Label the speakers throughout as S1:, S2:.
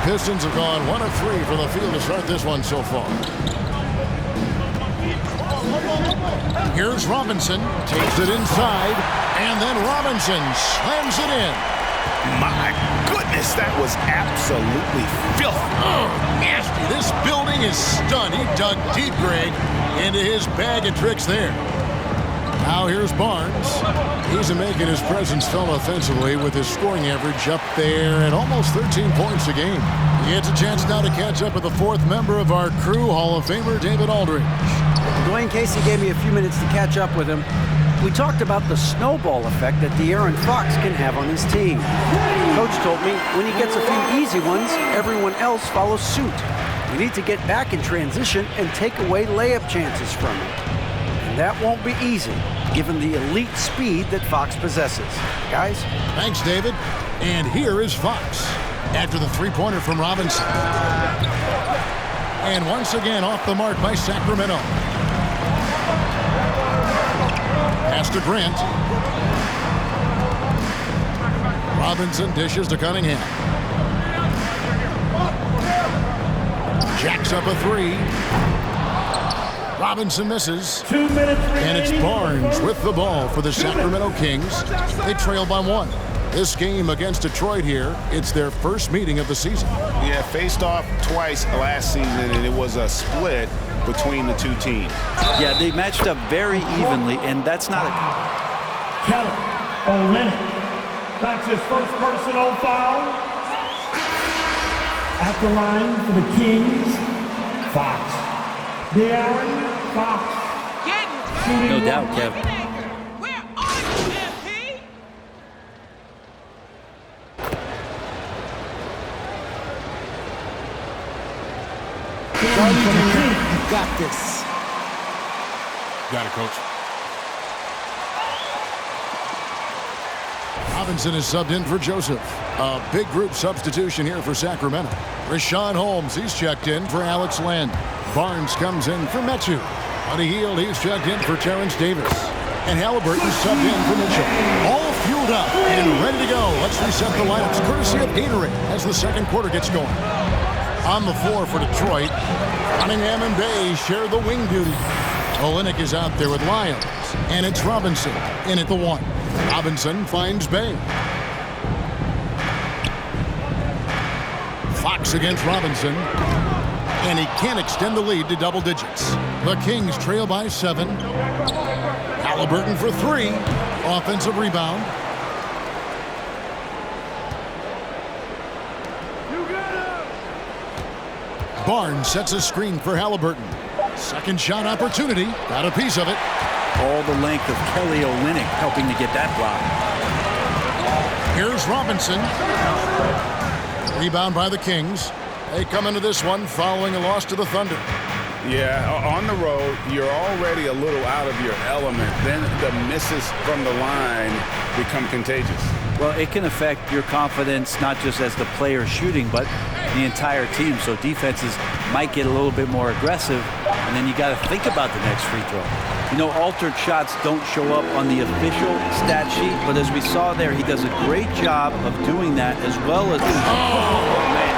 S1: Pistons have gone 1 of 3 from the field to start this one so far. Here's Robinson, takes it inside, and then Robinson slams it in.
S2: My goodness, that was absolutely filthy.
S1: Oh, nasty. This building is stunned. He dug deep, Greg, into his bag of tricks there. Now here's Barnes. He's making his presence felt offensively with his scoring average up there at almost 13 points a game. He gets a chance now to catch up with the fourth member of our crew, Hall of Famer David Aldridge.
S3: Dwayne Casey gave me a few minutes to catch up with him. We talked about the snowball effect that De'Aaron Fox can have on his team. Coach told me when he gets a few easy ones, everyone else follows suit. We need to get back in transition and take away layup chances from him. And that won't be easy, given the elite speed that Fox possesses. Guys?
S1: Thanks, David. And here is Fox after the three-pointer from Robinson. And once again off the mark by Sacramento. Pass to Grant. Robinson dishes to Cunningham. Jacks up a three. Robinson misses.
S4: 2 minutes remaining.
S1: And it's Barnes with the ball for the Sacramento Kings. They trail by 1. This game against Detroit here, it's their first meeting of the season.
S2: Yeah, faced off twice last season, and it was a split between the two teams.
S5: Yeah, they matched up very evenly, and that's not a...
S4: Kelly Olynyk. That's his first personal foul. At the line for the Kings, Fox. De'Aaron Fox.
S5: No doubt, Kev.
S3: You got this.
S1: Got it, Coach. Robinson is subbed in for Joseph. A big group substitution here for Sacramento. Rashawn Holmes, he's checked in for Alex Len. Barnes comes in for Metu. Buddy Hield, he's checked in for Terrence Davis. And Halliburton subbed in for Mitchell. All fueled up and ready to go. Let's reset the lineups courtesy of Haterade as the second quarter gets going. On the floor for Detroit, Cunningham and Bay share the wing duty. Olynyk is out there with Lyons, and it's Robinson in at the 1. Robinson finds Bay. Fox against Robinson, and he can't extend the lead to double digits. The Kings trail by 7. Halliburton for 3. Offensive rebound. Barnes sets a screen for Halliburton. Second shot opportunity. Got a piece of it.
S5: All the length of Kelly Olynyk helping to get that block.
S1: Here's Robinson. Rebound by the Kings. They come into this one following a loss to the Thunder.
S2: Yeah, on the road, you're already a little out of your element. Then the misses from the line become contagious.
S5: Well, it can affect your confidence, not just as the player shooting, but the entire team. So defenses might get a little bit more aggressive, and then you got to think about the next free throw. You know, altered shots don't show up on the official stat sheet, but as we saw there, he does a great job of doing that as well as... Oh, man.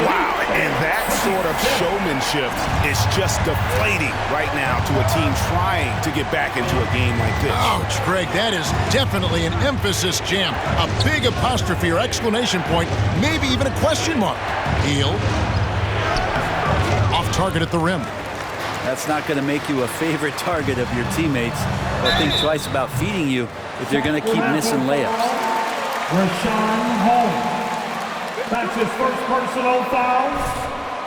S2: Wow, and that sort of showmanship is just deflating right now to a team trying to get back into a game like this.
S1: Ouch, Greg, that is definitely an emphasis jam. A big apostrophe or exclamation point, maybe even a question mark. Hield. Off target at the rim.
S5: That's not going to make you a favorite target of your teammates. They'll think twice about feeding you if they're going to keep missing layups.
S4: Rashawn Holmes. That's his first personal foul.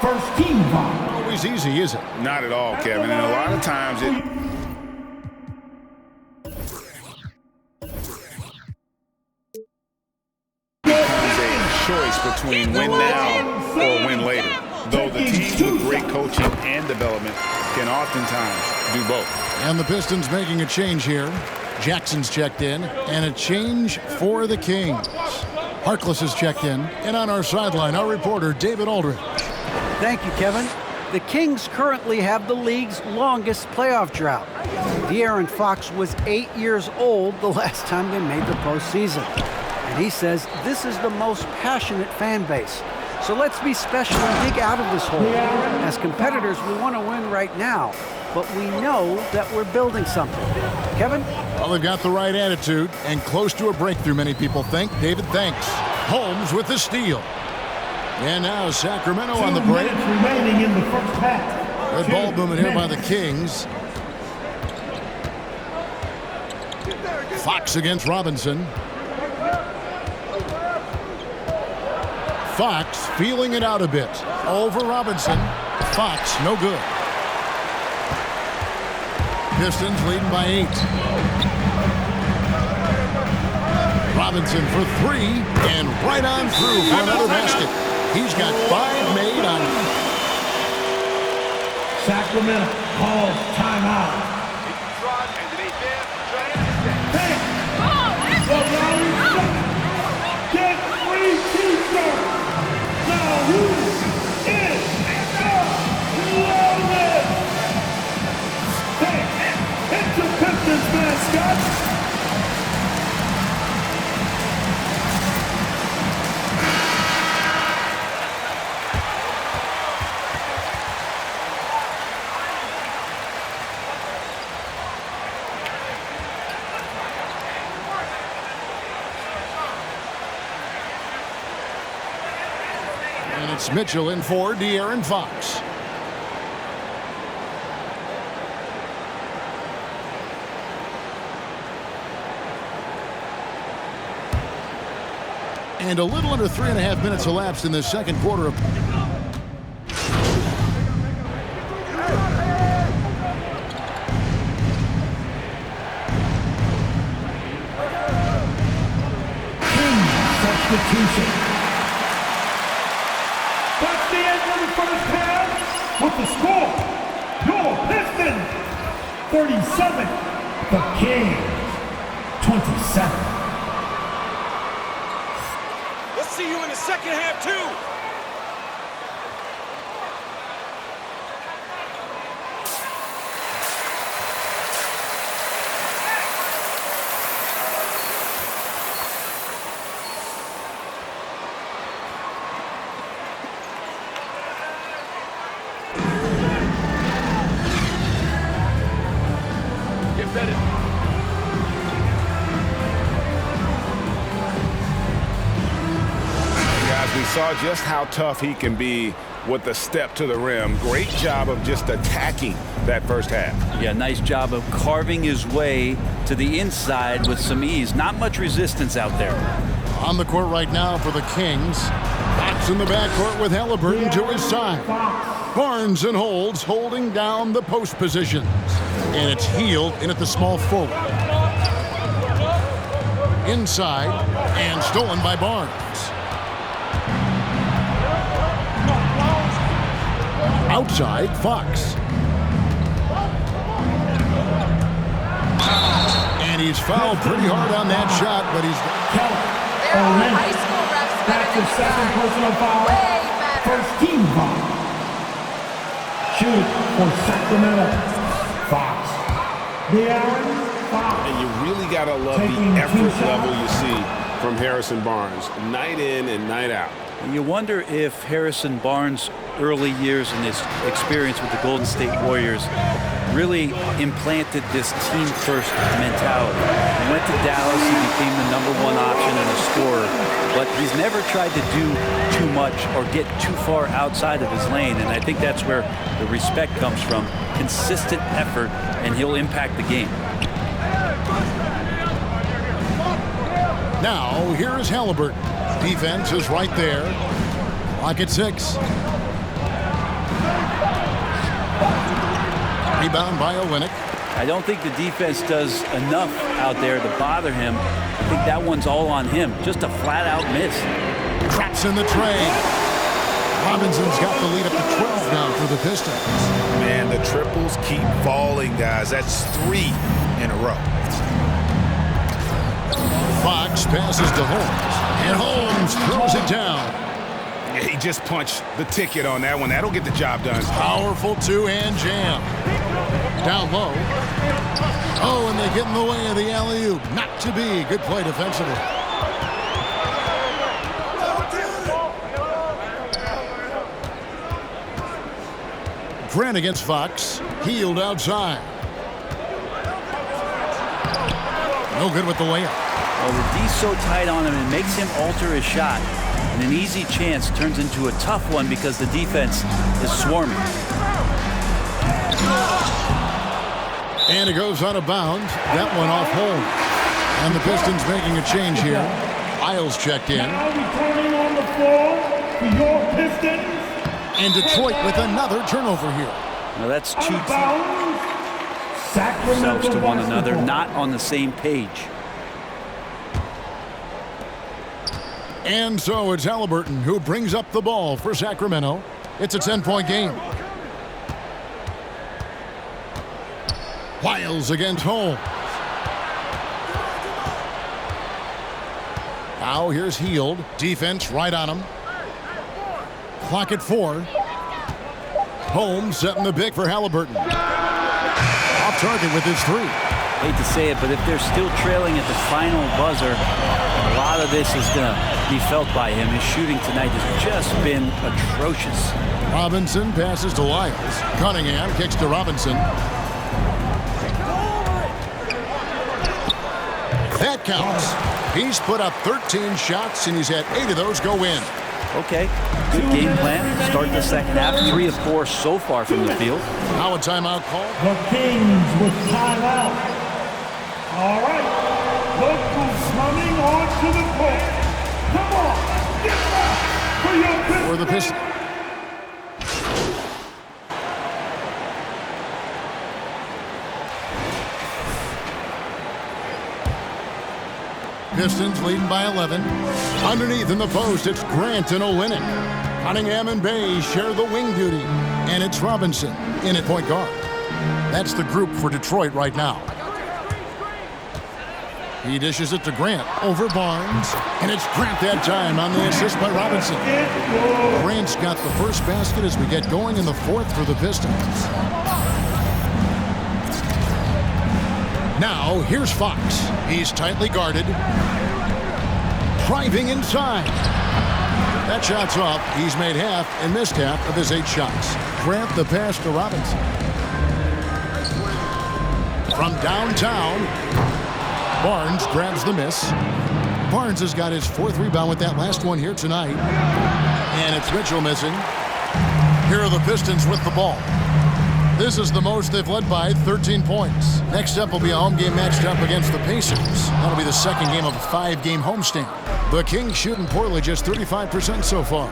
S4: First team foul.
S1: Always easy, is it?
S2: Not at all, Kevin. And a lot of times it... a choice between win now or win later. Though the teams with great coaching and development can oftentimes do both.
S1: And the Pistons making a change here. Jackson's checked in, and a change for the Kings. Harkless is checked in, and on our sideline, our reporter, David Aldridge.
S3: Thank you, Kevin. The Kings currently have the league's longest playoff drought. De'Aaron Fox was 8 years old the last time they made the postseason. And And he says this is the most passionate fan base. So let's be special and dig out of this hole. As competitors, we want to win right now, but we know that we're building something. Kevin?
S1: Well, they've got the right attitude and close to a breakthrough, many people think. David thanks. Holmes with the steal. And now Sacramento on the break.
S4: 2 minutes remaining in the first half.
S1: Good ball movement here by the Kings. Fox against Robinson. Fox feeling it out a bit. Over Robinson. Fox, no good. Pistons leading by 8. Robinson for 3, and right on through for another basket. He's got 5 made on.
S4: Sacramento calls timeout. Get free t-shirt. Now who is the lowest? Hey, it's the Pistons mascot.
S1: And it's Mitchell in for De'Aaron Fox. And a little under 3.5 minutes elapsed in the second quarter.
S4: Substitution. That's the end of the first half. With the score, your Pistons 37, the Kings 27.
S6: Let's see you in the second half, too.
S2: We saw just how tough he can be with a step to the rim. Great job of just attacking that first half.
S5: Yeah, nice job of carving his way to the inside with some ease. Not much resistance out there.
S1: On the court right now for the Kings. Fox in the backcourt with Halliburton to his side. Barnes and Holds holding down the post positions. And it's Hield in at the small forward. Inside and stolen by Barnes. Outside, Fox. And he's fouled pretty hard on that shot, but he's...
S7: There are high school refs better than you
S4: second
S7: guys.
S4: personal foul.
S7: Way better.
S4: First team foul. Shoot for Sacramento. Fox. De'Aaron Fox.
S2: And you really got to love
S4: Taking
S2: the effort
S4: 2 shots.
S2: level you see from Harrison Barnes, night in and night out.
S5: You wonder if Harrison Barnes' early years and his experience with the Golden State Warriors really implanted this team-first mentality. He went to Dallas, he became the #1 option and a scorer, but he's never tried to do too much or get too far outside of his lane, and I think that's where the respect comes from. Consistent effort, and he'll impact the game.
S1: Now, here is Halliburton. Defense is right there. Clock at 6. Rebound by Olynyk.
S5: I don't think the defense does enough out there to bother him. I think that one's all on him. Just a flat-out miss.
S1: Traps in the trade. Robinson's got the lead up to 12 now for the Pistons.
S8: Man, the triples keep falling, guys. That's 3 in a row.
S1: Fox passes to Holmes, and Holmes throws it down.
S2: Yeah, he just punched the ticket on that one. That'll get the job done.
S1: Powerful two-hand jam. Down low. Oh, and they get in the way of the alley-oop. Not to be. Good play defensively. Grant against Fox. Healed outside. No good with the layup.
S5: Well, the D's so tight on him, it makes him alter his shot. And an easy chance turns into a tough one because the defense is swarming.
S1: And it goes out of bounds. That one off Holmes. And the Pistons making a change here. Isles checked in.
S4: Now returning on the floor for your Pistons.
S1: And Detroit with another turnover here.
S5: Now that's two
S4: Out of bounds,
S5: themselves
S4: Sacramento
S5: to one another,
S4: basketball.
S5: not on the same page.
S1: And so it's Halliburton who brings up the ball for Sacramento. It's a 10-point game. Wiles against Holmes. Now here's Hield. Defense right on him. Clock at 4. Holmes setting the pick for Halliburton. Off target with his 3.
S5: Hate to say it, but if they're still trailing at the final buzzer, a lot of this is going to be felt by him. His shooting tonight has just been atrocious.
S1: Robinson passes to Lyles. Cunningham kicks to Robinson. That counts. He's put up 13 shots, and he's had 8 of those go in.
S5: Okay, good game plan. Start the second half. 3 of 4 so far from the field.
S1: Now a timeout call.
S4: The Kings with timeout. All right. Look who's coming onto the court. Come on. Get back for your Pistons.
S1: For the Pistons. Pistons leading by 11. Underneath in the post, it's Grant and Olynyk. Cunningham and Bay share the wing duty. And it's Robinson in at point guard. That's the group for Detroit right now. He dishes it to Grant over Barnes. And it's Grant that time on the assist by Robinson. Grant's got the first basket as we get going in the 4th for the Pistons. Now, here's Fox. He's tightly guarded. Driving inside. That shot's off. He's made half and missed half of his 8 shots. Grant the pass to Robinson. From downtown, Barnes grabs the miss. Barnes has got his 4th rebound with that last one here tonight. And it's Mitchell missing. Here are the Pistons with the ball. This is the most they've led by, 13 points. Next up will be a home game matched up against the Pacers. That'll be the second game of a 5-game homestand. The Kings shooting poorly, just 35% so far.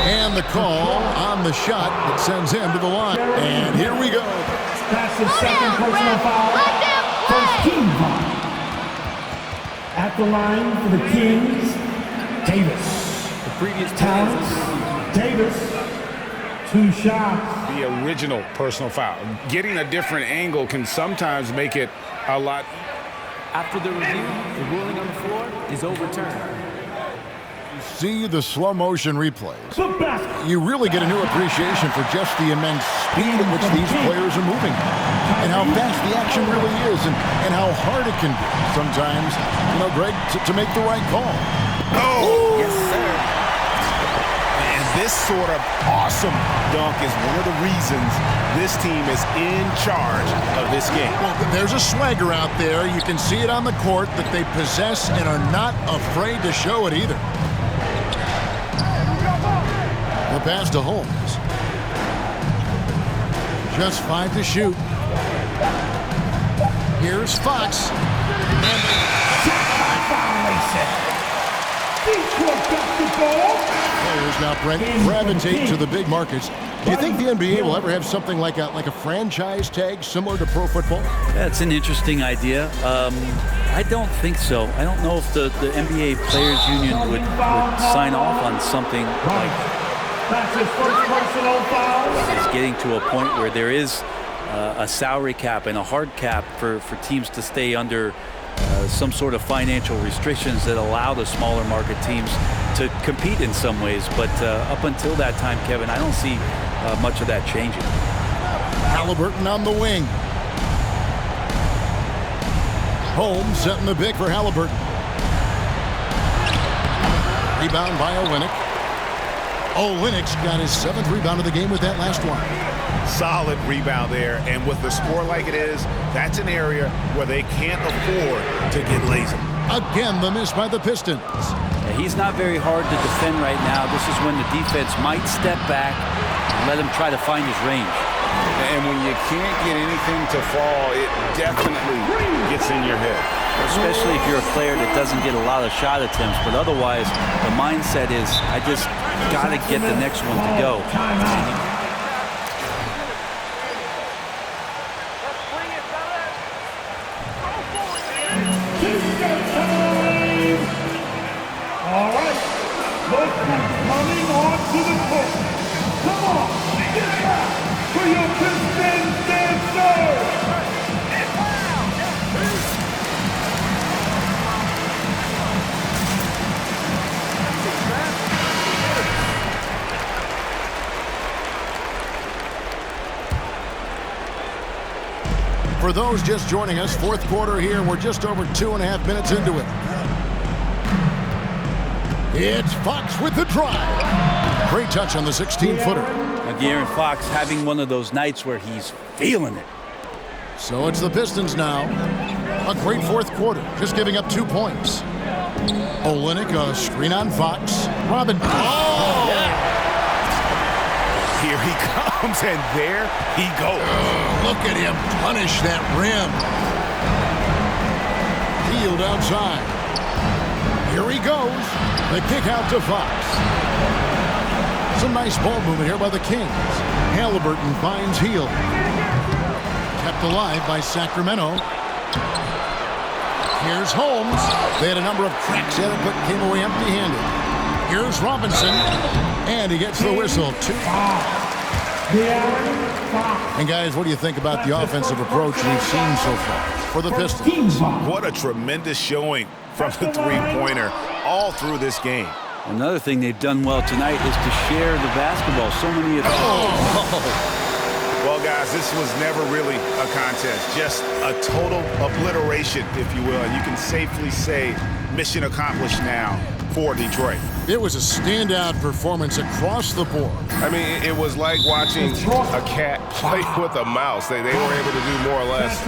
S1: And the call on the shot that sends him to the line. And here we go.
S4: That's the second personal foul. First team foul. At the line for the Kings, Davis.
S5: The previous
S4: Towns, Davis. 2 shots.
S2: The original personal foul. Getting a different angle can sometimes make it a lot.
S9: After the review, the ruling on the floor is overturned.
S1: See the slow motion replays. You really get a new appreciation for just the immense speed at which these players are moving. And how fast the action really is. And how hard it can be sometimes, Greg, to make the right call.
S8: Oh! Yes, sir. This sort of awesome dunk is one of the reasons this team is in charge of this game.
S1: Well, there's a swagger out there. You can see it on the court that they possess and are not afraid to show it either. The pass to Holmes. Just 5 to shoot. Here's Fox. And
S4: Detroit got the ball.
S1: players now gravitate to the big markets. Do you think the NBA will ever have something like a franchise tag similar to pro football?
S5: That's an interesting idea. I don't think so. I don't know if the NBA Players Union would sign off on something like
S4: That's his first personal foul.
S5: it's getting to a point where there is a salary cap and a hard cap for teams to stay under some sort of financial restrictions that allow the smaller market teams to compete in some ways. But up until that time, Kevin, I don't see much of that changing.
S1: Halliburton on the wing. Holmes setting the pick for Halliburton. Rebound by Olynyk. Olynyk's got his 7th rebound of the game with that last one.
S8: Solid rebound there, and with the score like it is, that's an area where they can't afford to get lazy.
S1: Again, the miss by the Pistons.
S5: Yeah, he's not very hard to defend right now. This is when the defense might step back and let him try to find his range.
S2: And when you can't get anything to fall, it definitely gets in your head.
S5: Especially if you're a player that doesn't get a lot of shot attempts, but otherwise the mindset is, I just got to get the next one to go.
S4: All right, look who's coming onto the court. Come on, get back for your Pistons dancer.
S1: For those just joining us, 4th quarter here. We're just over 2.5 minutes into it. It's Fox with the drive. Great touch on the 16-footer.
S5: Now, De'Aaron Fox having one of those nights where he's feeling it.
S1: So it's the Pistons now. A great 4th quarter, just giving up 2 points. Olynyk, a screen on Fox. Robin. Oh!
S8: Here he comes, and there he goes.
S1: Look at him punish that rim. Field outside. Here he goes. The kick out to Fox. Some nice ball movement here by the Kings. Halliburton finds Hield. Kept alive by Sacramento. Here's Holmes. They had a number of cracks at it, but came away empty-handed. Here's Robinson. And he gets the whistle. And guys, what do you think about the offensive approach we've seen so far for the Pistons?
S8: What a tremendous showing from the three-pointer all through this game.
S5: Another thing they've done well tonight is to share the basketball. So many of
S8: Well, guys, this was never really a contest. Just a total obliteration, if you will. And you can safely say mission accomplished now for Detroit.
S1: It was a standout performance across the board.
S10: I mean, it was like watching a cat play with a mouse. They were able to do more or less.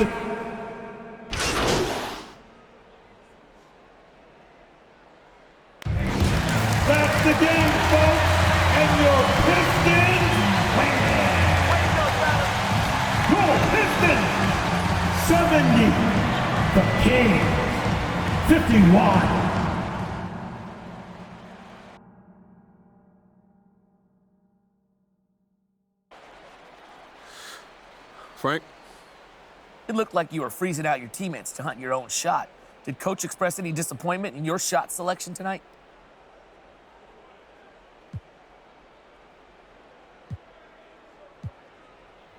S4: That's the game, folks, and your Pistons win. Your Pistons 70, the Kings 51.
S11: Frank?
S12: It looked like you were freezing out your teammates to hunt your own shot. Did Coach express any disappointment in your shot selection tonight?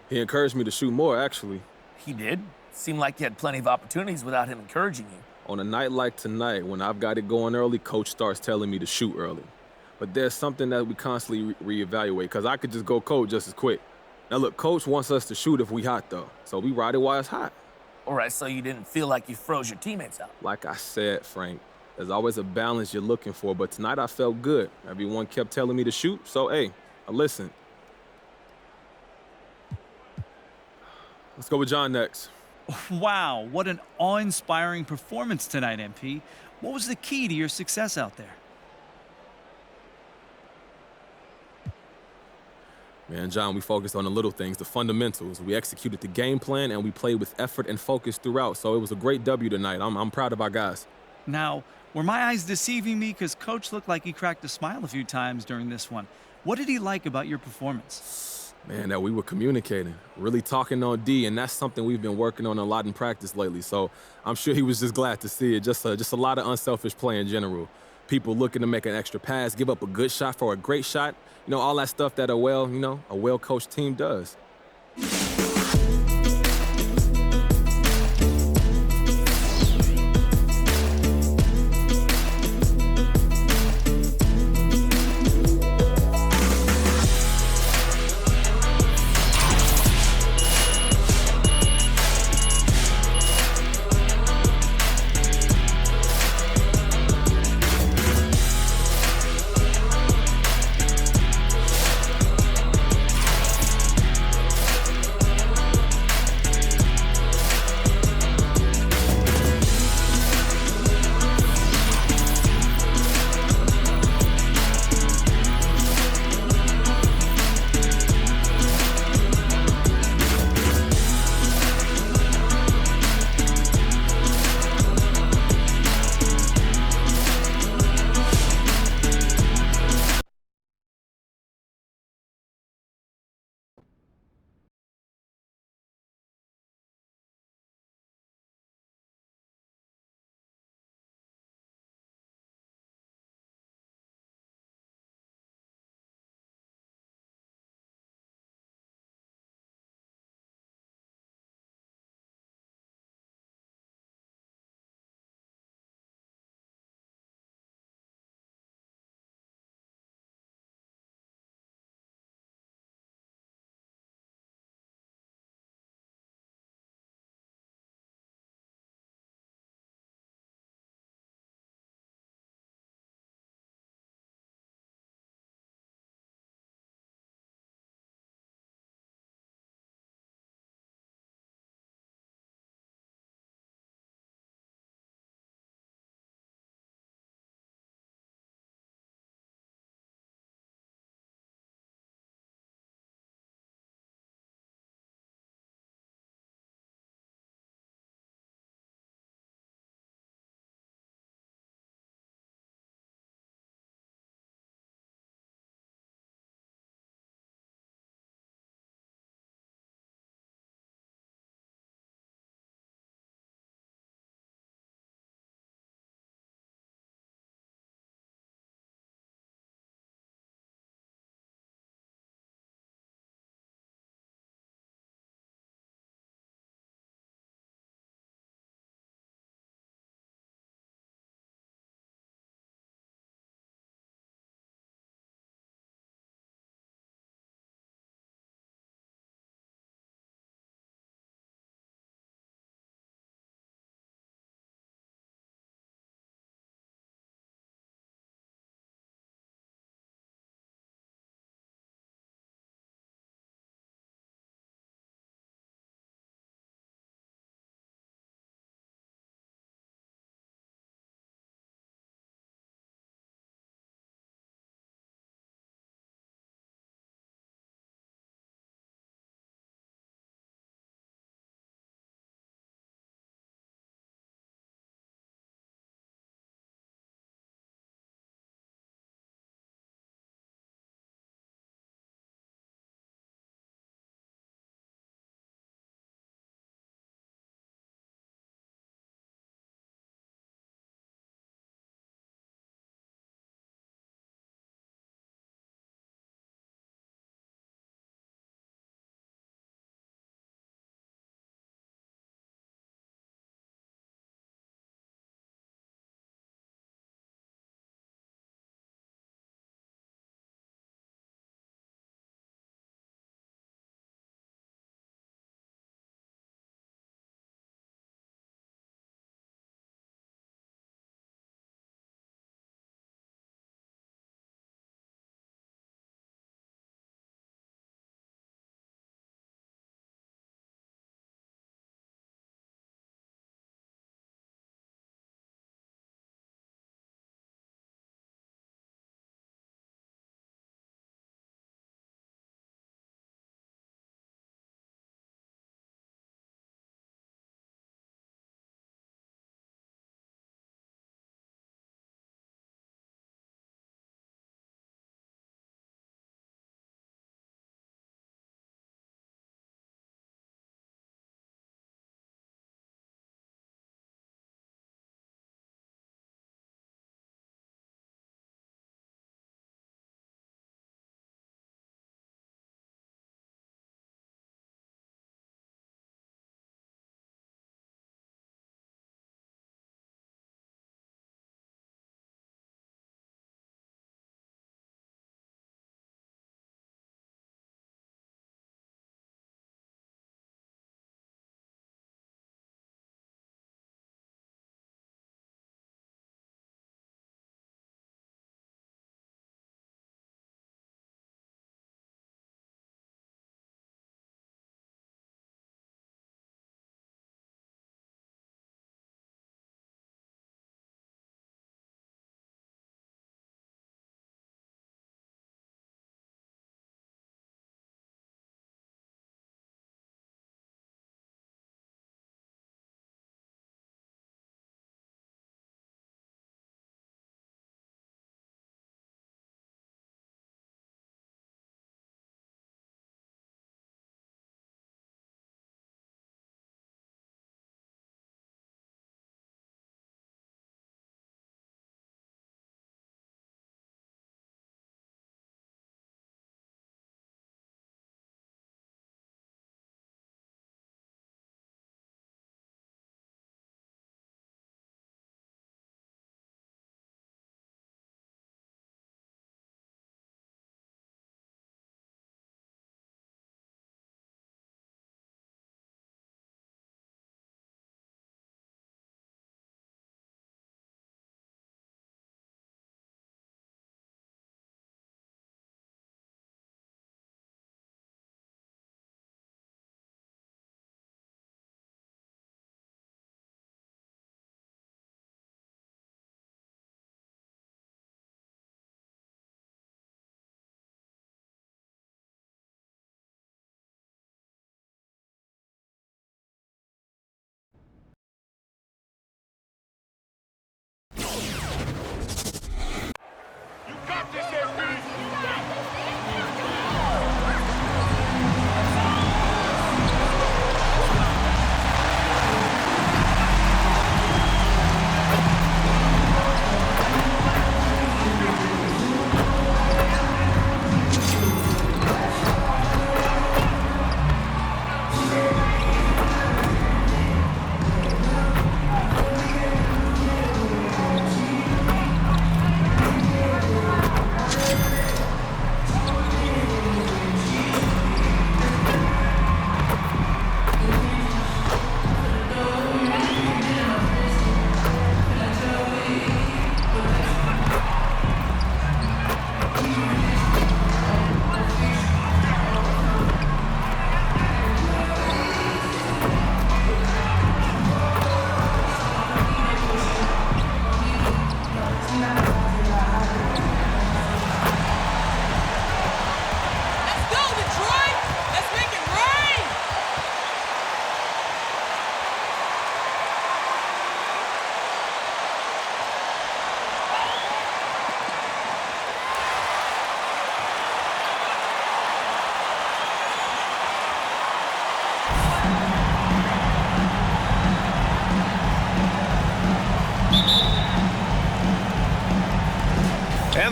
S11: He encouraged me to shoot more, actually.
S12: He did? Seemed like you had plenty of opportunities without him encouraging you.
S11: On a night like tonight, when I've got it going early, Coach starts telling me to shoot early. But there's something that we constantly reevaluate, because I could just go cold just as quick. Now, look, Coach wants us to shoot if we hot, though. So we ride it while it's hot.
S12: All right, so you didn't feel like you froze your teammates out?
S11: Like I said, Frank, there's always a balance you're looking for, but tonight I felt good. Everyone kept telling me to shoot, so, hey, I listened. Let's go with John next.
S13: Wow, what an awe-inspiring performance tonight, MP. What was the key to your success out there?
S11: Man, John, we focused on the little things, the fundamentals. We executed the game plan, and we played with effort and focus throughout. So it was a great W tonight. I'm proud of our guys.
S13: Now, were my eyes deceiving me? Because Coach looked like he cracked a smile a few times during this one. What did he like about your performance?
S11: Man, that we were communicating, really talking on D, and that's something we've been working on a lot in practice lately. So I'm sure he was just glad to see it. Just a lot of unselfish play in general. People looking to make an extra pass, give up a good shot for a great shot. You know, all that stuff that a well-coached team does.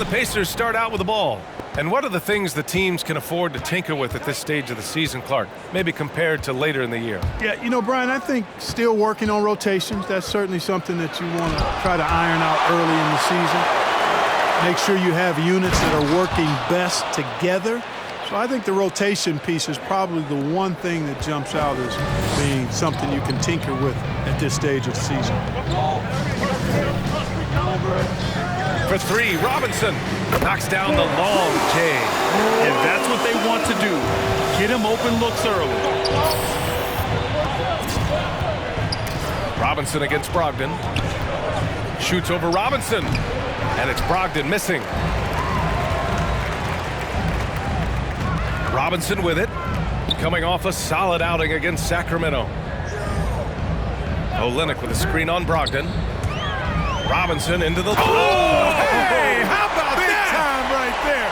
S14: the Pacers start out with the ball. And what are the things the teams can afford to tinker with at this stage of the season, Clark, maybe compared to later in the year?
S15: Yeah, you know, Brian, I think still working on rotations. That's certainly something that you want to try to iron out early in the season. Make sure you have units that are working best together. So I think the rotation piece is probably the one thing that jumps out as being something you can tinker with at this stage of the season.
S14: For three, Robinson knocks down the long J.
S16: And that's what they want to do. Get him open looks early.
S14: Robinson against Brogdon. Shoots over Robinson. And it's Brogdon missing. Robinson with it. Coming off a solid outing against Sacramento. Olynyk with a screen on Brogdon. Robinson into the... Oh,
S15: hey! How about big that? Time right there.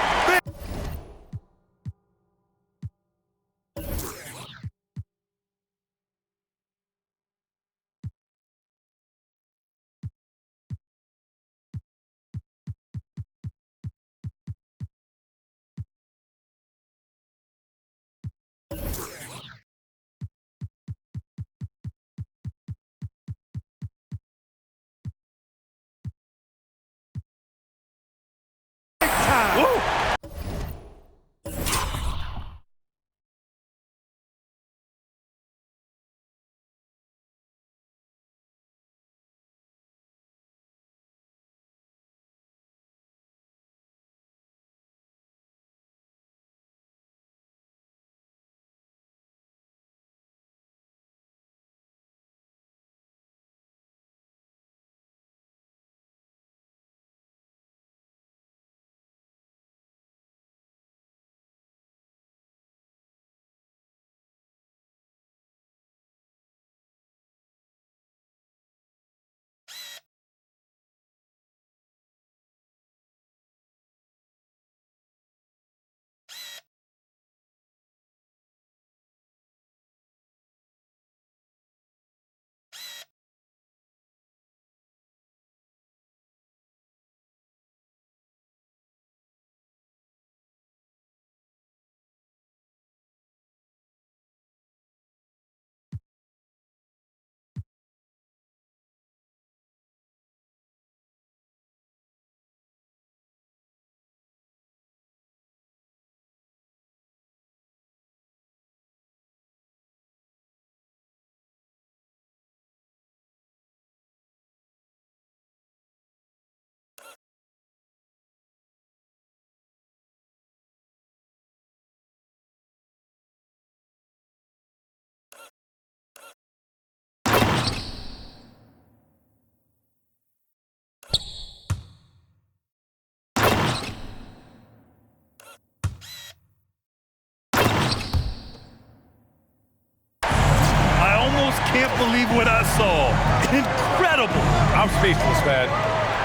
S16: Can't believe what I saw. Incredible.
S14: I'm speechless, man.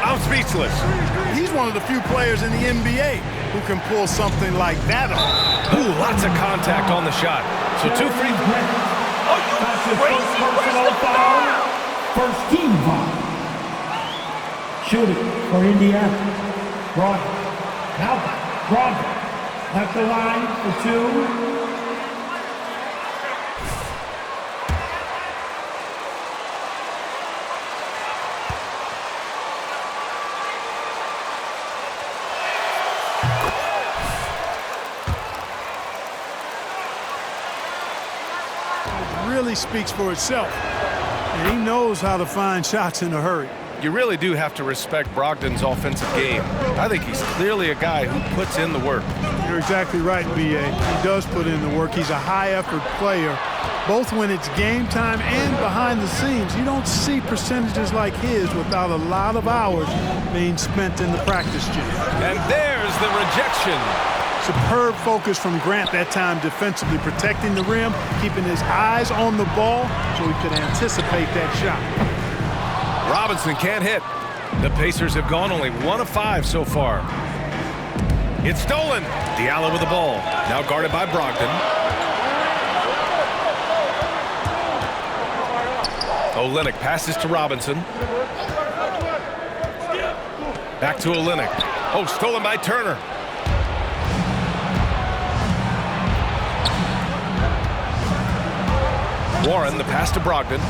S14: I'm speechless.
S15: He's one of the few players in the NBA who can pull something like that off.
S14: Ooh, lots of contact on the shot. So 2 free throws.
S4: Are you crazy? Personal foul. First team foul. Shooting for Indiana. Brogdon. Now Brogdon. At the line for 2.
S15: Really speaks for itself. And he knows how to find shots in a hurry.
S14: You really do have to respect Brogdon's offensive game. I think he's clearly a guy who puts in the work.
S15: You're exactly right, B.A. He does put in the work. He's a high-effort player, both when it's game time and behind the scenes. You don't see percentages like his without a lot of hours being spent in the practice gym.
S14: And there's the rejection.
S15: Superb focus from Grant that time defensively, protecting the rim, keeping his eyes on the ball so he could anticipate that shot.
S14: Robinson can't hit. The Pacers have gone only 1 of 5 so far. It's stolen. Diallo with the ball. Now guarded by Brogdon. Olynyk passes to Robinson. Back to Olynyk. Oh, stolen by Turner. Warren, the pass to Brogdon.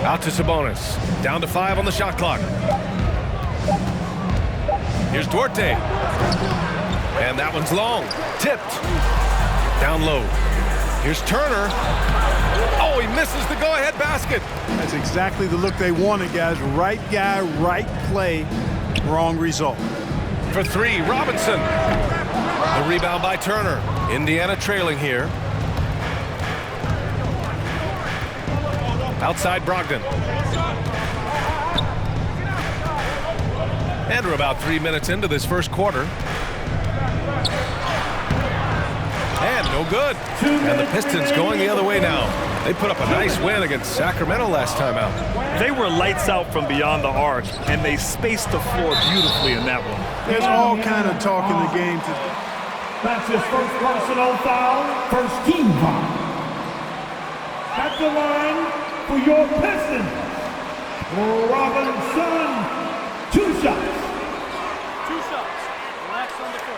S14: Out to Sabonis. Down to 5 on the shot clock. Here's Duarte. And that one's long. Tipped. Down low. Here's Turner. Oh, he misses the go-ahead basket.
S15: That's exactly the look they wanted, guys. Right guy, right play, wrong result.
S14: For 3, Robinson. The rebound by Turner. Indiana trailing here. Outside Brogdon. And we're about 3 minutes into this first quarter. And no good. And the Pistons going the other way now. They put up a nice win against Sacramento last time out.
S16: They were lights out from beyond the arc, and they spaced the floor beautifully in that one.
S15: There's all kind of talk in the game today.
S4: That's his first personal foul, first team foul. At the line for your Pistons, Robinson, 2 shots.
S9: 2 shots. Relax on the first.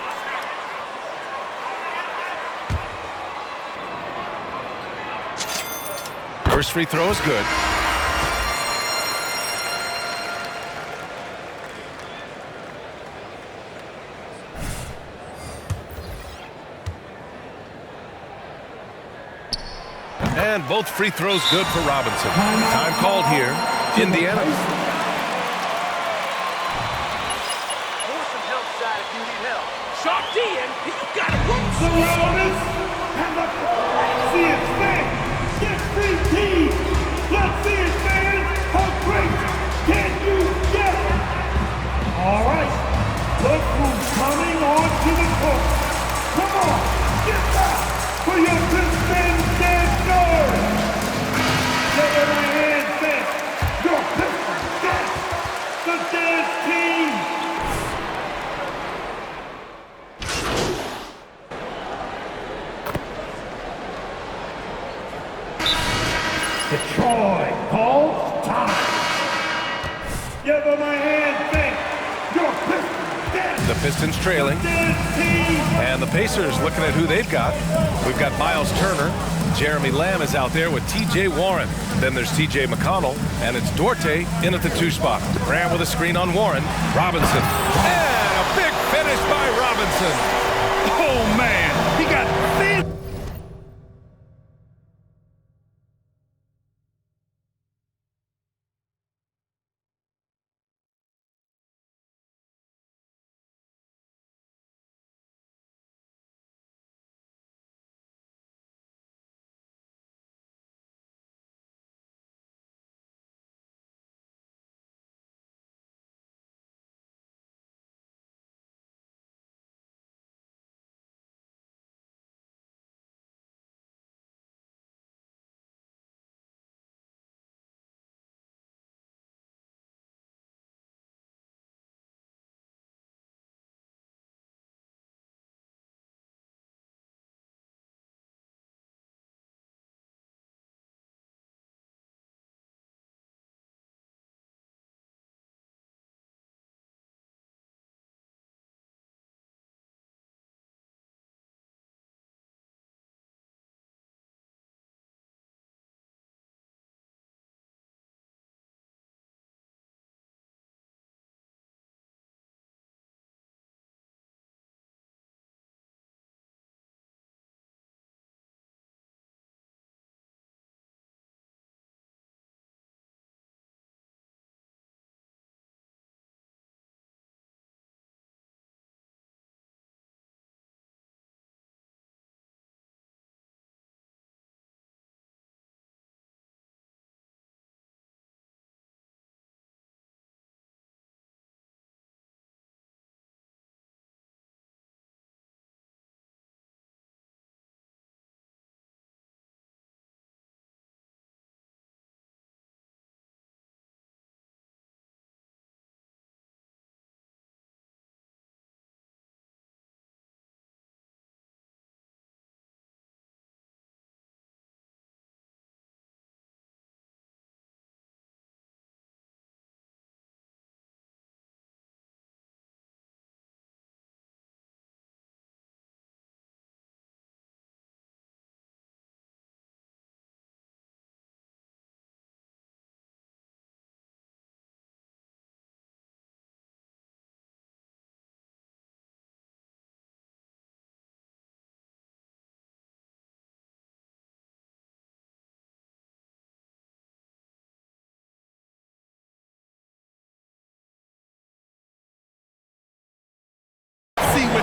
S14: First free throw is good. And both free throws good for Robinson. Time called here. Indiana.
S6: Sharp D, and you got it.
S4: Sabonis and the see it, man. Get free team. Let's see it, man. How great can you get it? All right. Look who's coming onto the court. Come on, get back for your Pistons dance noise. Give it a hand dance. Your Pistons dance. The dance team. Detroit calls time. Give them a hand thing. Your Pistons dance.
S14: The Pistons trailing. And the Pacers looking at who they've got. We've got Miles Turner. Jeremy Lamb is out there with T.J. Warren. Then there's T.J. McConnell. And it's Duarte in at the 2 spot. Graham with a screen on Warren. Robinson. And a big finish by Robinson.
S16: Oh, man. He got thin.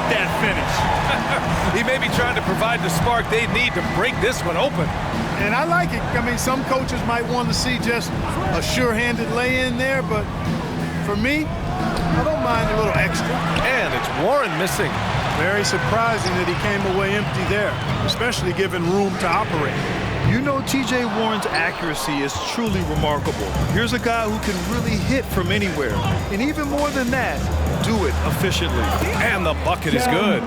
S16: with that finish.
S14: He may be trying to provide the spark they need to break this one open.
S15: And I like it. I mean, some coaches might want to see just a sure-handed lay-in there, but for me, I don't mind a little extra.
S14: And it's Warren missing.
S15: Very surprising that he came away empty there, especially given room to operate.
S16: You know T.J. Warren's accuracy is truly remarkable. Here's a guy who can really hit from anywhere. And even more than that, do it efficiently.
S14: And the bucket is good.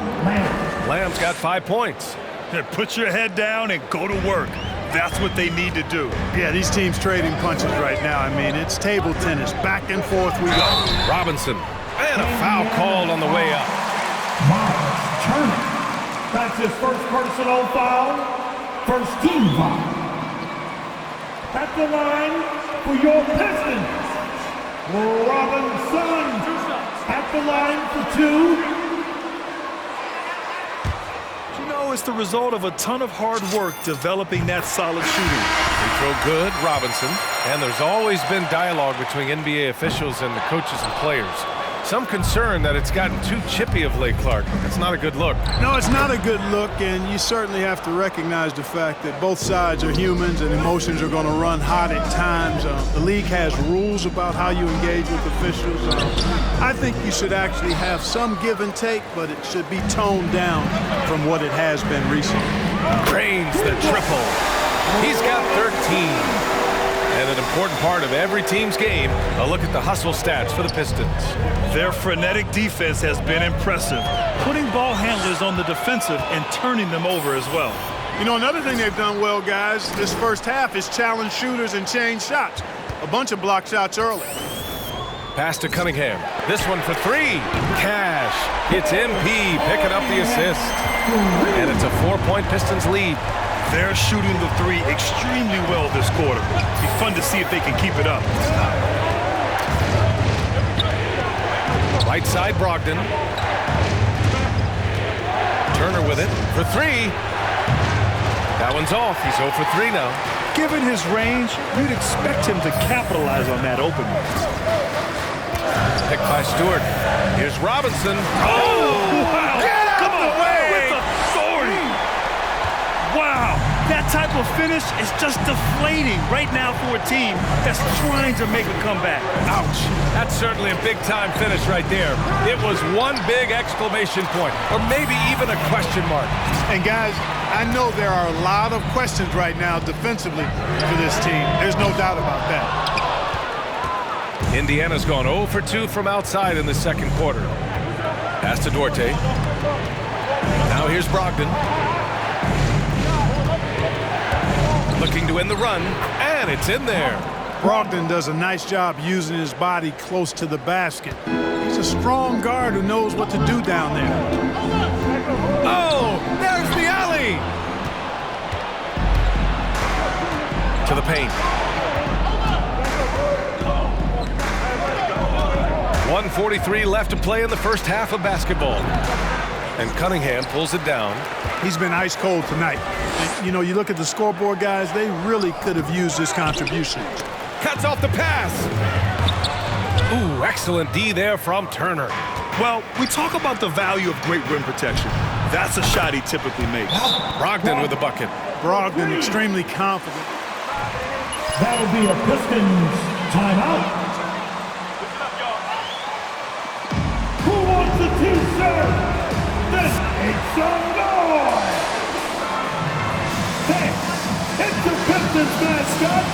S14: Lamb's got 5 points.
S16: Then put your head down and go to work. That's what they need to do.
S15: Yeah, these teams trading punches right now. I mean, it's table tennis. Back and forth we go.
S14: Robinson. And a foul called on the way up.
S4: Miles Turner. That's his first personal foul. First team foul. At the line for your Pistons, Robinson. At the line for 2.
S16: You know, it's the result of a ton of hard work developing that solid shooting.
S14: Free throw good, Robinson. And there's always been dialogue between NBA officials and the coaches and players. Some concern that it's gotten too chippy of late, Clark. It's not a good look.
S15: No, it's not a good look, and you certainly have to recognize the fact that both sides are humans and emotions are going to run hot at times. The league has rules about how you engage with officials. I think you should actually have some give and take, but it should be toned down from what it has been recently.
S14: Drains the triple. He's got 13. And an important part of every team's game, a look at the hustle stats for the Pistons.
S16: Their frenetic defense has been impressive, putting ball handlers on the defensive and turning them over as well.
S15: You know, another thing they've done well, guys, this first half is challenge shooters and change shots. A bunch of block shots early.
S14: Pass to Cunningham. This one for 3. Cash. It's MP picking up the assist. And it's a 4-point Pistons lead.
S16: They're shooting the 3 extremely well this quarter. Be fun to see if they can keep it up.
S14: Right side, Brogdon. Turner with it for 3. That one's off. He's 0 for 3 now.
S16: Given his range, you'd expect him to capitalize on that opening.
S14: Picked by Stewart. Here's Robinson.
S16: Oh! Wow.
S14: Get out the way!
S16: With authority. Wow. That type of finish is just deflating right now for a team that's trying to make a comeback.
S14: Ouch. That's certainly a big-time finish right there. It was one big exclamation point, or maybe even a question mark.
S15: And, guys, I know there are a lot of questions right now defensively for this team. There's no doubt about that.
S14: Indiana's gone 0 for 2 from outside in the second quarter. Pass to Duarte. Now here's Brogdon. Looking to win the run, and it's in there.
S15: Brogdon does a nice job using his body close to the basket. He's a strong guard who knows what to do down there.
S14: Oh, there's the alley! To the paint. 1:43 left to play in the first half of basketball. And Cunningham pulls it down.
S15: He's been ice cold tonight. And, you know, you look at the scoreboard, guys, they really could have used this contribution.
S14: Cuts off the pass. Ooh, excellent D there from Turner.
S16: Well, we talk about the value of great rim protection. That's a shot he typically makes.
S14: Brogdon with the bucket.
S15: Brogdon extremely confident.
S4: That'll be a Pistons timeout. Who wants a t-shirt? This ain't some noise! Hey, it's the Pistons mascot!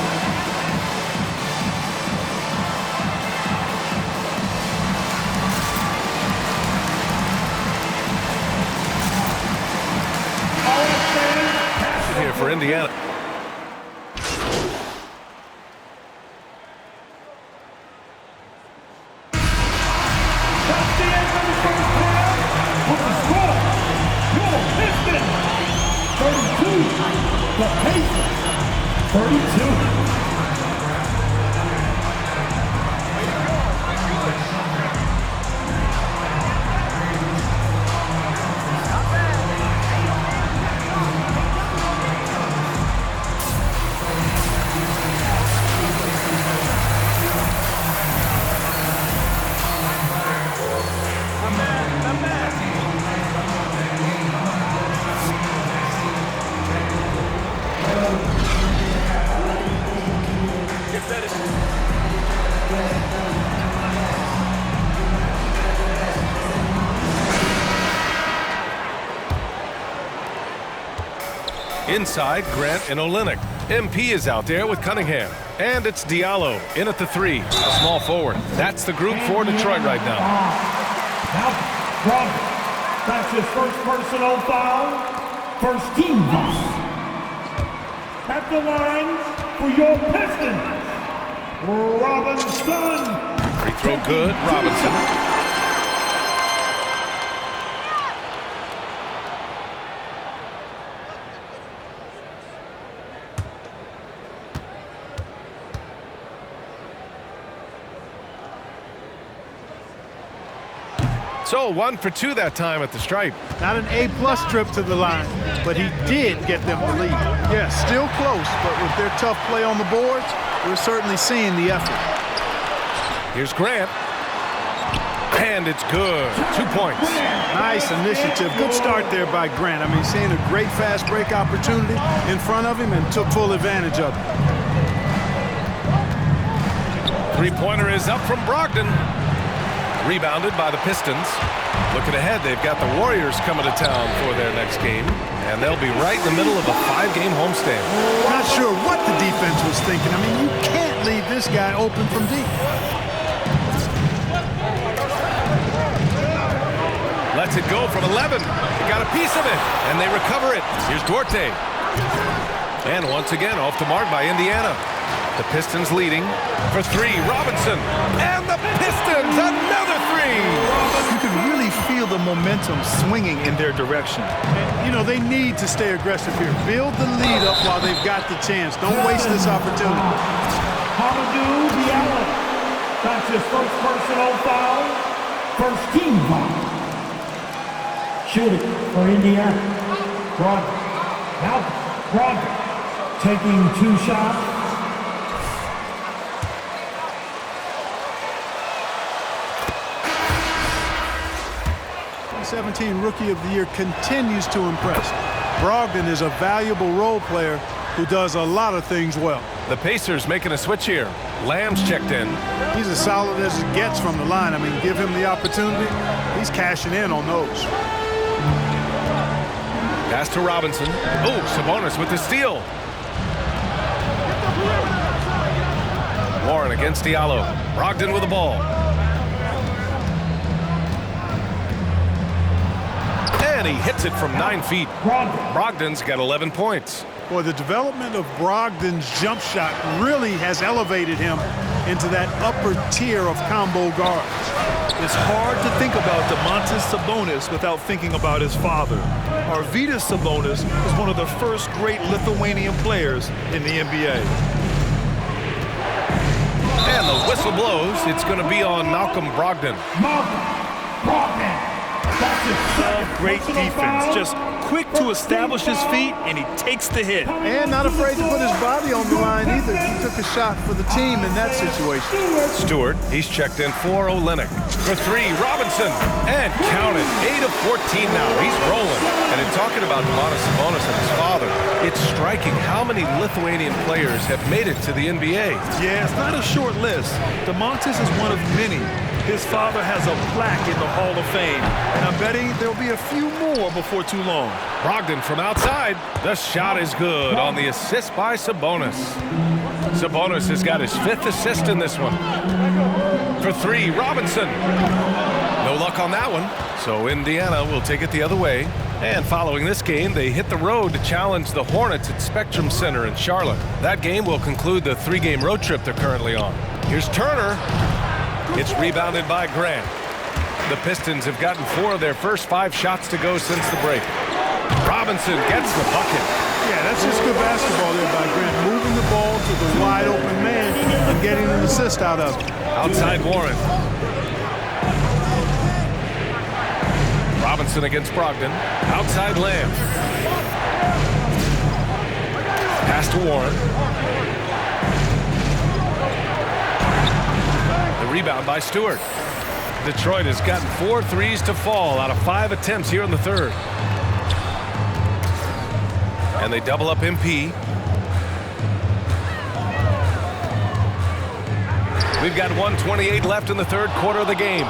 S14: Here for Indiana.
S4: That's the end of the first half. With the score, your Pistons 32, the Pacers 32.
S14: Inside, Grant and Olynyk. MP is out there with Cunningham. And it's Diallo in at the 3, a small forward. That's the group for Detroit right now.
S4: Now, Brogdon. That's his first personal foul. First team foul. At the line for your Pistons, Robinson.
S14: Free throw good, Robinson. So 1 for 2 that time at the stripe.
S15: Not an A-plus trip to the line, but he did get them the lead. Yeah, still close, but with their tough play on the boards, we're certainly seeing the effort.
S14: Here's Grant. And it's good. 2 points.
S15: Nice initiative. Good start there by Grant. I mean, seeing a great fast break opportunity in front of him and took full advantage of it.
S14: Three-pointer is up from Brogdon. Rebounded by the Pistons. Looking ahead, they've got the Warriors coming to town for their next game, and they'll be right in the middle of a 5-game homestand.
S15: Not sure what the defense was thinking. I mean, you can't leave this guy open from deep.
S14: Lets it go from 11. They got a piece of it, and they recover it. Here's Duarte. And once again, off the mark by Indiana. The Pistons leading for 3. Robinson. And the Pistons, another 3.
S16: You can really feel the momentum swinging in their direction.
S15: And, you know, they need to stay aggressive here. Build the lead up while they've got the chance. Don't waste this opportunity.
S4: Hamidou Diallo. That's his first personal foul. First team foul. Shooting for Indiana. Brogdon. Now Brogdon taking 2 shots.
S15: 2017 Rookie of the Year continues to impress. Brogdon is a valuable role player who does a lot of things well.
S14: The Pacers making a switch here. Lamb's checked in.
S15: He's as solid as it gets from the line. I mean, give him the opportunity. He's cashing in on those.
S14: Pass to Robinson. Oh, Sabonis with the steal. Warren against Diallo. Brogdon with the ball. And he hits it from 9 feet. Brogdon's got 11 points.
S15: Boy, the development of Brogdon's jump shot really has elevated him into that upper tier of combo guards.
S16: It's hard to think about Domantas Sabonis without thinking about his father. Arvydas Sabonis was one of the first great Lithuanian players in the NBA.
S14: And the whistle blows. It's going to be on Malcolm Brogdon.
S4: Brogdon.
S16: Great defense, just quick to establish his feet, and he takes the hit.
S15: And not afraid to put his body on the line either. He took a shot for the team in that situation.
S14: Stewart, he's checked in for Olynyk. For 3, Robinson. And counted. 8 of 14 now. He's rolling. And in talking about Domantas Sabonis and his father, it's striking how many Lithuanian players have made it to the NBA.
S16: Yeah, it's not a short list. Domantas is one of many. His father has a plaque in the Hall of Fame, and I'm betting there'll be a few more before too long.
S14: Brogdon from outside. The shot is good on the assist by Sabonis. Sabonis has got his 5th assist in this one. For 3, Robinson. No luck on that one, so Indiana will take it the other way. And following this game, they hit the road to challenge the Hornets at Spectrum Center in Charlotte. That game will conclude the 3-game road trip they're currently on. Here's Turner. It's rebounded by Grant. The Pistons have gotten 4 of their first 5 shots to go since the break. Robinson gets the bucket.
S15: Yeah, that's just good basketball there by Grant. Moving the ball to the wide open man and getting an assist out of it.
S14: Outside Warren. Robinson against Brogdon. Outside Lamb. Pass to Warren. Rebound by Stewart. Detroit has gotten 4 threes to fall out of 5 attempts here in the 3rd. And they double up MP. We've got 1:28 left in the 3rd quarter of the game.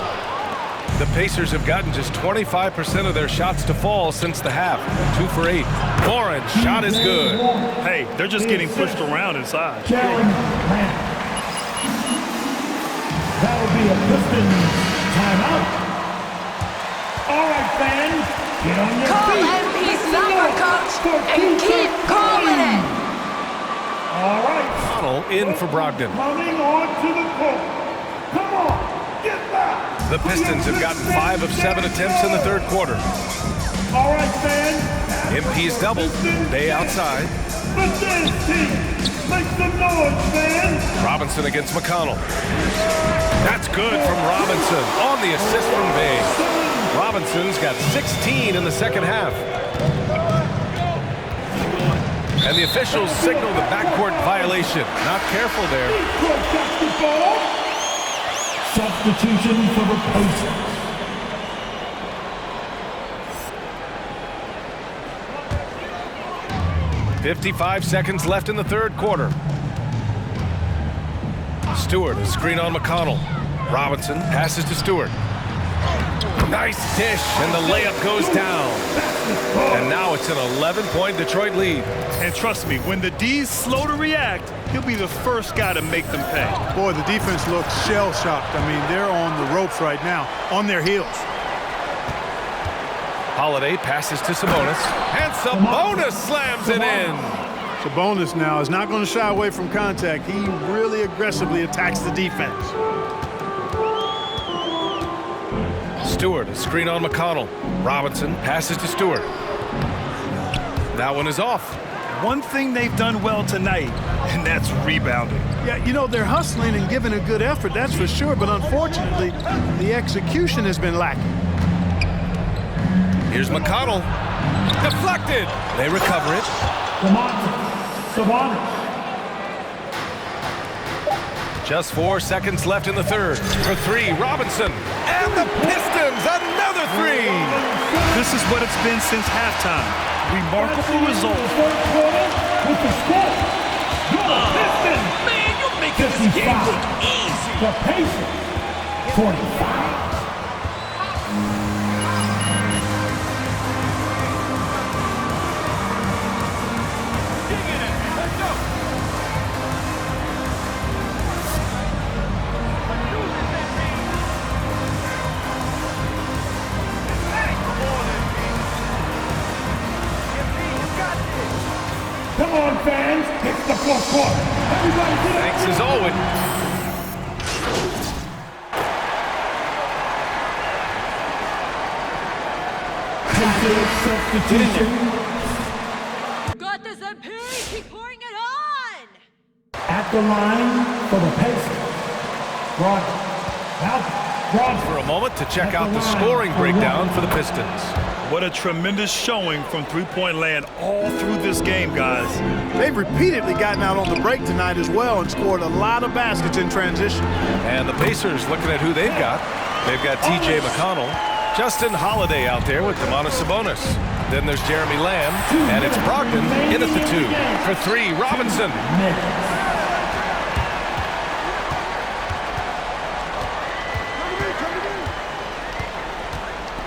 S14: The Pacers have gotten just 25% of their shots to fall since the half. 2 for 8. Warren's shot is good.
S16: Hey, they're just getting pushed around inside.
S4: That will be a Pistons timeout. All right, fans, get on your feet.
S7: Call MP's number, coach, and keep calling it.
S4: All right.
S14: Connell in for Brogdon.
S4: Coming on to the court. Come on, get back.
S14: The Pistons have gotten 5 of 7 attempts in the third quarter.
S4: All right, fans.
S14: MP's doubled. Bay outside.
S4: Pistons team, make some noise, fans.
S14: Robinson against McConnell. That's good from Robinson on the assist from Bay. Robinson's got 16 in the second half. And the officials signal the backcourt violation. Not careful there.
S4: Substitution for the Pacers.
S14: .55 seconds left in the third quarter. Stewart, a screen on McConnell. Robinson passes to Stewart. Nice dish, and the layup goes down. And now it's an 11-point Detroit lead.
S16: And trust me, when the D's slow to react, he'll be the first guy to make them pay.
S15: Boy, the defense looks shell-shocked. I mean, they're on the ropes right now, on their heels.
S14: Holiday passes to Sabonis, and Sabonis slams it in.
S15: Sabonis now is not going to shy away from contact. He really aggressively attacks the defense.
S14: Stewart, a screen on McConnell. Robinson passes to Stewart. That one is off.
S16: One thing they've done well tonight, and that's rebounding.
S15: Yeah, you know, they're hustling and giving a good effort, that's for sure, but unfortunately, the execution has been lacking.
S14: Here's McConnell. Deflected. They recover it.
S4: Sabonis.
S14: Just 4 seconds left in the third. For 3, Robinson. And the Pistons, another 3.
S16: This is what it's been since halftime. Remarkable result.
S4: With the score. You're Pistons.
S6: Man, you're making this game look easy.
S4: The Pacers. 45. Come on, fans. It's the fourth quarter. Everybody get up.
S14: Thanks as always.
S4: Substitution.
S7: Got this MP. Keep pouring it on.
S4: At the line for the Pacers. Brogdon.
S14: For a moment to check out the scoring breakdown for the Pistons.
S16: What a tremendous showing from three-point land all through this game, guys.
S15: They've repeatedly gotten out on the break tonight as well and scored a lot of baskets in transition.
S14: And the Pacers looking at who they've got. They've got T.J. McConnell, Justin Holiday out there with Domantas Sabonis. Then there's Jeremy Lamb, and it's Brogdon in at the 2. For 3, Robinson.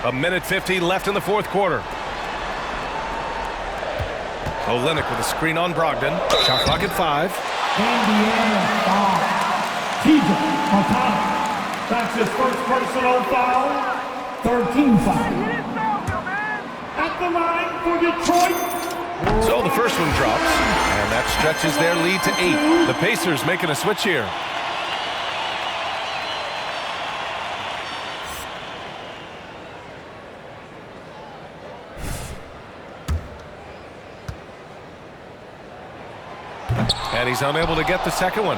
S14: A minute 50 left in the fourth quarter. Olynyk with a screen on Brogdon. Shot clock at 5.
S4: Indiana foul. TJ McConnell. That's his first personal foul. 13 foul. At the line for Detroit.
S14: So the first one drops, and that stretches their lead to 8. The Pacers making a switch here. And he's unable to get the second one.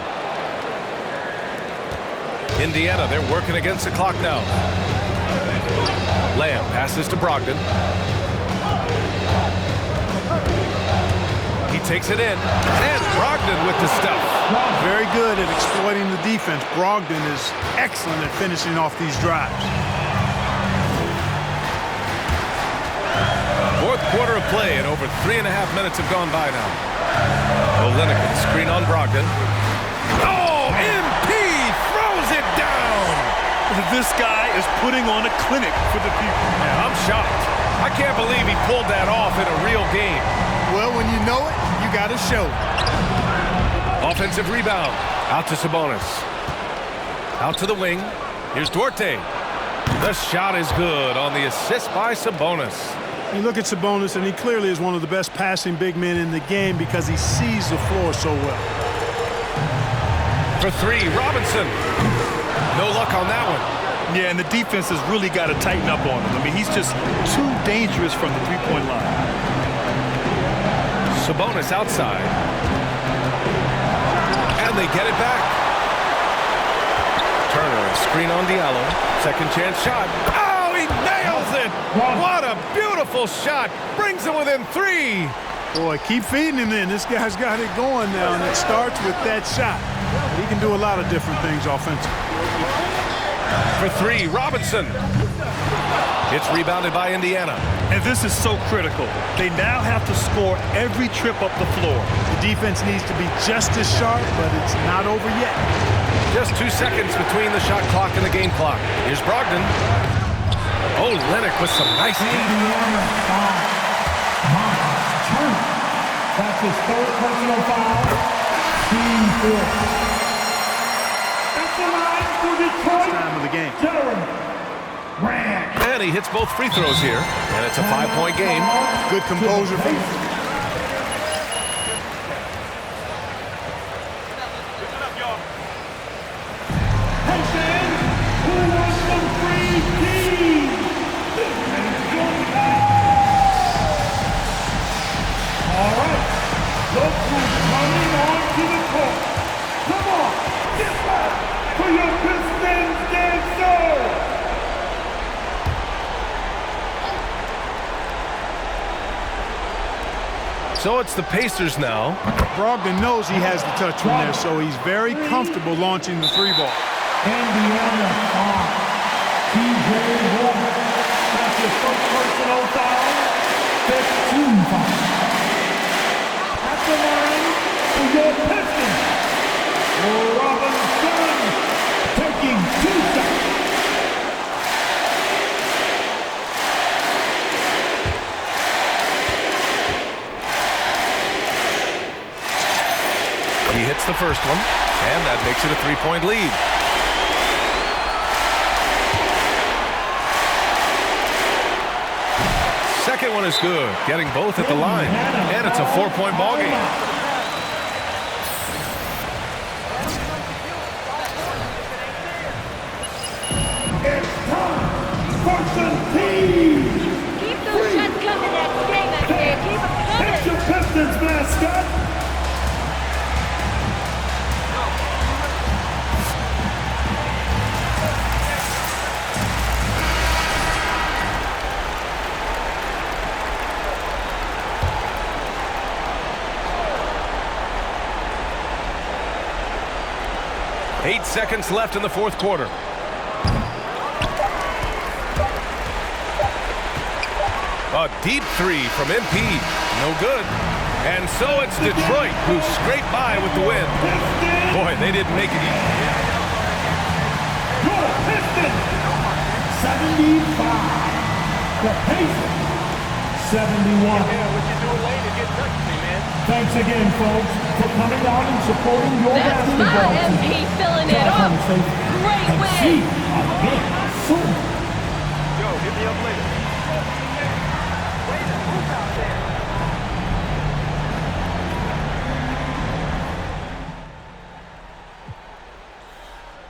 S14: Indiana, they're working against the clock now. Lamb passes to Brogdon. He takes it in, and Brogdon with the stuff.
S15: Very good at exploiting the defense. Brogdon is excellent at finishing off these drives.
S14: Fourth quarter of play, and over 3.5 minutes have gone by now. Olynyk with the screen on Brogdon. Oh, MP throws it down!
S16: This guy is putting on a clinic for the people.
S14: Yeah, I'm shocked. I can't believe he pulled that off in a real game.
S15: Well, when you know it, you got to show it.
S14: Offensive rebound. Out to Sabonis. Out to the wing. Here's Duarte. The shot is good on the assist by Sabonis.
S15: You look at Sabonis, and he clearly is one of the best passing big men in the game because he sees the floor so well.
S14: For three, Robinson. No luck on that one.
S16: Yeah, and the defense has really got to tighten up on him. I mean, he's just too dangerous from the three-point line.
S14: Sabonis outside. And they get it back. Turner, a screen on Diallo. Second chance shot. Oh, he nails it! What a beautiful shot. Brings him within three.
S15: Boy, keep feeding him in. This guy's got it going now, and it starts with that shot. But he can do a lot of different things offensively.
S14: For three, Robinson. It's rebounded by Indiana.
S16: And this is so critical. They now have to score every trip up the floor.
S15: The defense needs to be just as sharp, but it's not over yet.
S14: Just 2 seconds between the shot clock and the game clock. Here's Brogdon. Oh, Lennox with some nice
S4: Indiana foul. Miles Turner. That's his third personal foul. Team 4. That's the line for Detroit.
S15: Time of the game.
S14: And he hits both free throws here. And it's a 5-point game.
S15: Good composure for him.
S14: So it's the Pacers now.
S15: Brogdon knows he has the touch from there, so he's very comfortable launching the three ball.
S4: Indiana foul. TJ Warren. That's his first personal foul. 15 foul. At the line for your Pistons. Robinson taking 2 shots.
S14: He hits the first one, and that makes it a 3-point lead. Second one is good, getting both at the line, and it's a 4-point ball game.
S4: It's time for some team.
S7: Keep those shots coming, that game out here. Keep them coming.
S4: It's your Pistons mascot.
S14: Eight seconds left in the fourth quarter. A deep three from MP. No good. And so it's Detroit who scraped by with the win. Boy, they didn't make it easy.
S4: Your Pistons, 75. The Pacers, 71. Thanks again, folks, for coming out and supporting your basketball
S7: team. That's my MP filling it up. Great win.
S4: See you again soon.
S6: Yo, hit me up later.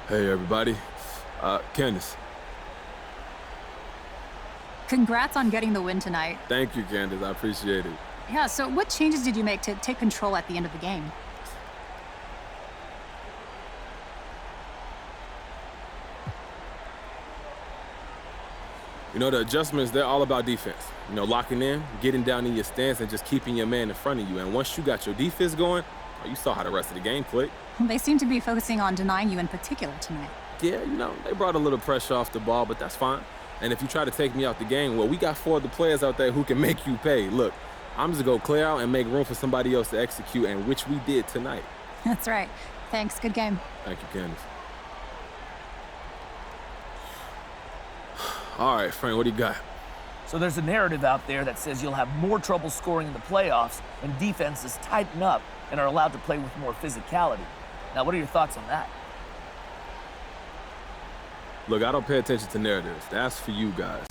S11: Hey, everybody. Candace.
S17: Congrats on getting the win tonight.
S11: Thank you, Candace. I appreciate it.
S17: Yeah, so what changes did you make to take control at the end of the game?
S11: You know, the adjustments, they're all about defense. You know, locking in, getting down in your stance, and just keeping your man in front of you. And once you got your defense going, you saw how the rest of the game played.
S17: They seem to be focusing on denying you in particular tonight.
S11: Yeah, you know, they brought a little pressure off the ball, but that's fine. And if you try to take me out the game, well, we got 4 of the players out there who can make you pay. Look, I'm just going to clear out and make room for somebody else to execute, and which we did tonight.
S17: That's right. Thanks. Good game.
S11: Thank you, Candace. All right, Frank, what do you got?
S12: So there's a narrative out there that says you'll have more trouble scoring in the playoffs when defenses tighten up and are allowed to play with more physicality. Now, what are your thoughts on that?
S11: Look, I don't pay attention to narratives. That's for you guys.